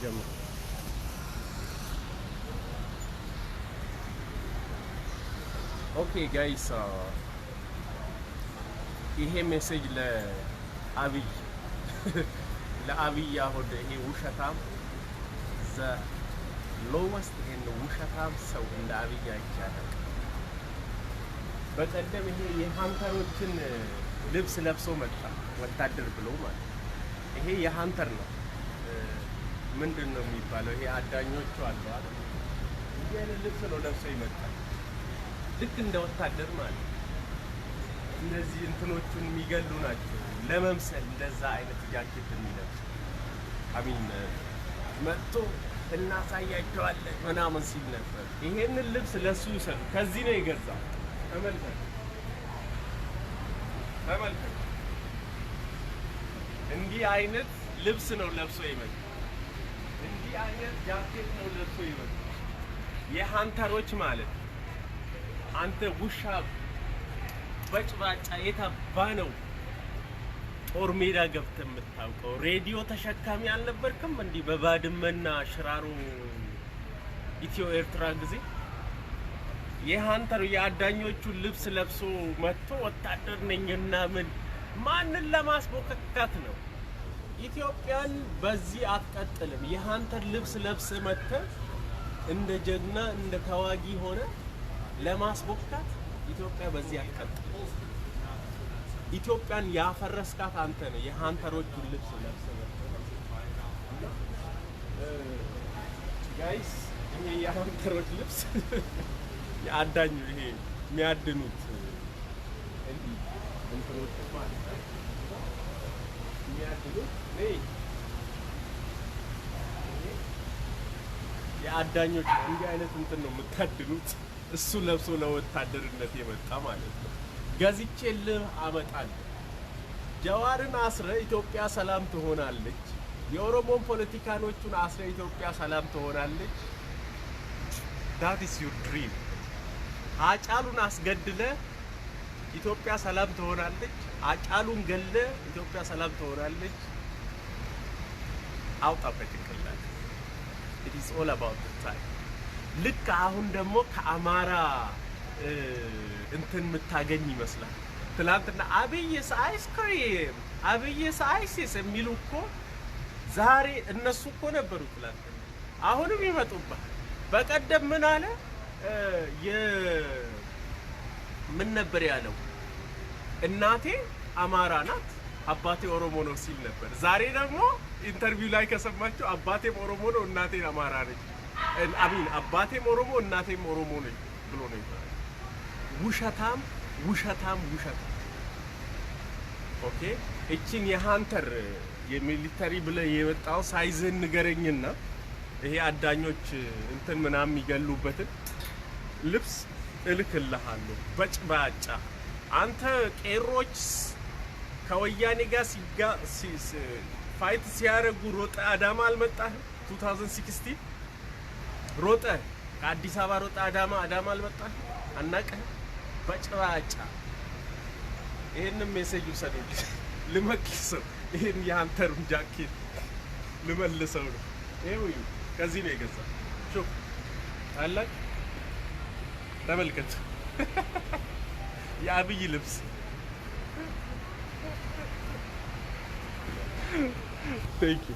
ጀምር። ኦኬ ጋይስ ይሄ ሜሴጅ ለአብይ ለአብይ አሁን ይሄ ውሸታም ዘ ሎወስት ይሄን ውሸታም ሰው እንደ አብይ አይቻልም። በቀደም ይሄ የሃንተሮችን ልብስ ለብሶ መጣ ወታደር ብሎ ማለት ይሄ የሃንተር ነው። ምንድን ነው የሚባለው? ይሄ አዳኞቹ አሉ አይደል? ይሄ ልብስ ነው ለብሶ ይመጣል ልክ እንደ ወታደር ማለት። እነዚህ እንትኖቹን የሚገሉ ናቸው ለመምሰል እንደዛ አይነት ጃኬት የሚለብሱ አሚን መጥቶ እናሳያቸዋለን ምናምን ሲል ነበር። ይሄንን ልብስ ለሱ ይሰጡ። ከዚህ ነው የገዛው። ተመልከቱ ተመልከቱ። እንዲህ አይነት ልብስ ነው ለብሶ ይመጣ። እንዲህ አይነት ጃኬት ነው ለብሶ ይመጣ። የሃንተሮች ማለት አንተ ውሻ በጭባጫ የታባ ነው ጦር ሜዳ ገብተህ የምታውቀው? ሬዲዮ ተሸካሚ አልነበርክም? እንዲህ በባድመና ሽራሮ ኢትዮ ኤርትራ ጊዜ የሃንተር የአዳኞቹን ልብስ ለብሶ መጥቶ ወታደር ነኝና ምን ማንን ለማስቦከካት ነው? ኢትዮጵያን በዚህ አትቀጥልም። የሃንተር ልብስ ለብስ መጥተህ እንደ ጀግና እንደ ተዋጊ ሆነ ለማስቦካት ኢትዮጵያ በዚህ አትቀጥልም። ኢትዮጵያን ያፈረስካት አንተ ነህ። የሃንተሮቹን ልብስ ለብሰህ ጋይስ ይሄ የሃንተሮች ልብስ የአዳኙ ይሄ የሚያድኑት እንዲህ እንትኖች ማለት ነው የሚያድኑት የአዳኞች እንዲህ አይነት እንትን ነው የምታድኑት። እሱ ለብሶ ለወታደርነት የመጣ ማለት ነው። ገዝቼልህ አመጣለሁ። ጀዋርን አስረ ኢትዮጵያ ሰላም ትሆናለች። የኦሮሞን ፖለቲካኖቹን አስረ ኢትዮጵያ ሰላም ትሆናለች። that is your dream። አጫሉን አስገድለ ኢትዮጵያ ሰላም ትሆናለች። አጫሉን ገለ ኢትዮጵያ ሰላም ትሆናለች። አውጣ በጭንቅላት it is all about the time። ልክ አሁን ደግሞ ከአማራ እንትን የምታገኝ ይመስላል። ትላንትና አብይስ አይስክሪም አብይስ አይሲስ የሚሉ እኮ ዛሬ እነሱ እኮ ነበሩ ትላንትና። አሁንም ይመጡባል። በቀደም ምን አለ ምን ነበር ያለው? እናቴ አማራ ናት አባቴ ኦሮሞ ነው ሲል ነበር። ዛሬ ደግሞ ኢንተርቪው ላይ ከሰማችሁ አባቴም ኦሮሞ ነው እናቴም አማራ ነች አሚን አባቴም ኦሮሞ እናቴም ኦሮሞ ነኝ ብሎ ነው ይባላል። ውሸታም ውሸታም ውሸታም። ኦኬ እቺን የሃንተር የሚሊተሪ ብለ የወጣው ሳይዝን ንገረኝና ይሄ አዳኞች እንትን ምናምን የሚገሉበትን ልብስ እልክልሃለሁ በጭባጫ። አንተ ቄሮች ከወያኔ ጋር ፋይት ሲያረጉ ሮጠ አዳማ አልመጣህ? 2016 ሮጠ ከአዲስ አበባ ሮጠ አዳማ አልመጣህ? አናቀህ በጭባጫ። ይሄንን ሜሴጅ ውሰዱልኝ ልመልሰው። ይሄን የሃንተሩን ጃኬት ልመልሰው ነው። ይሄው ከዚህ ነው የገዛው። ሹፍ አላክ ተመልከቱ። የአብይ ልብስ Thank you።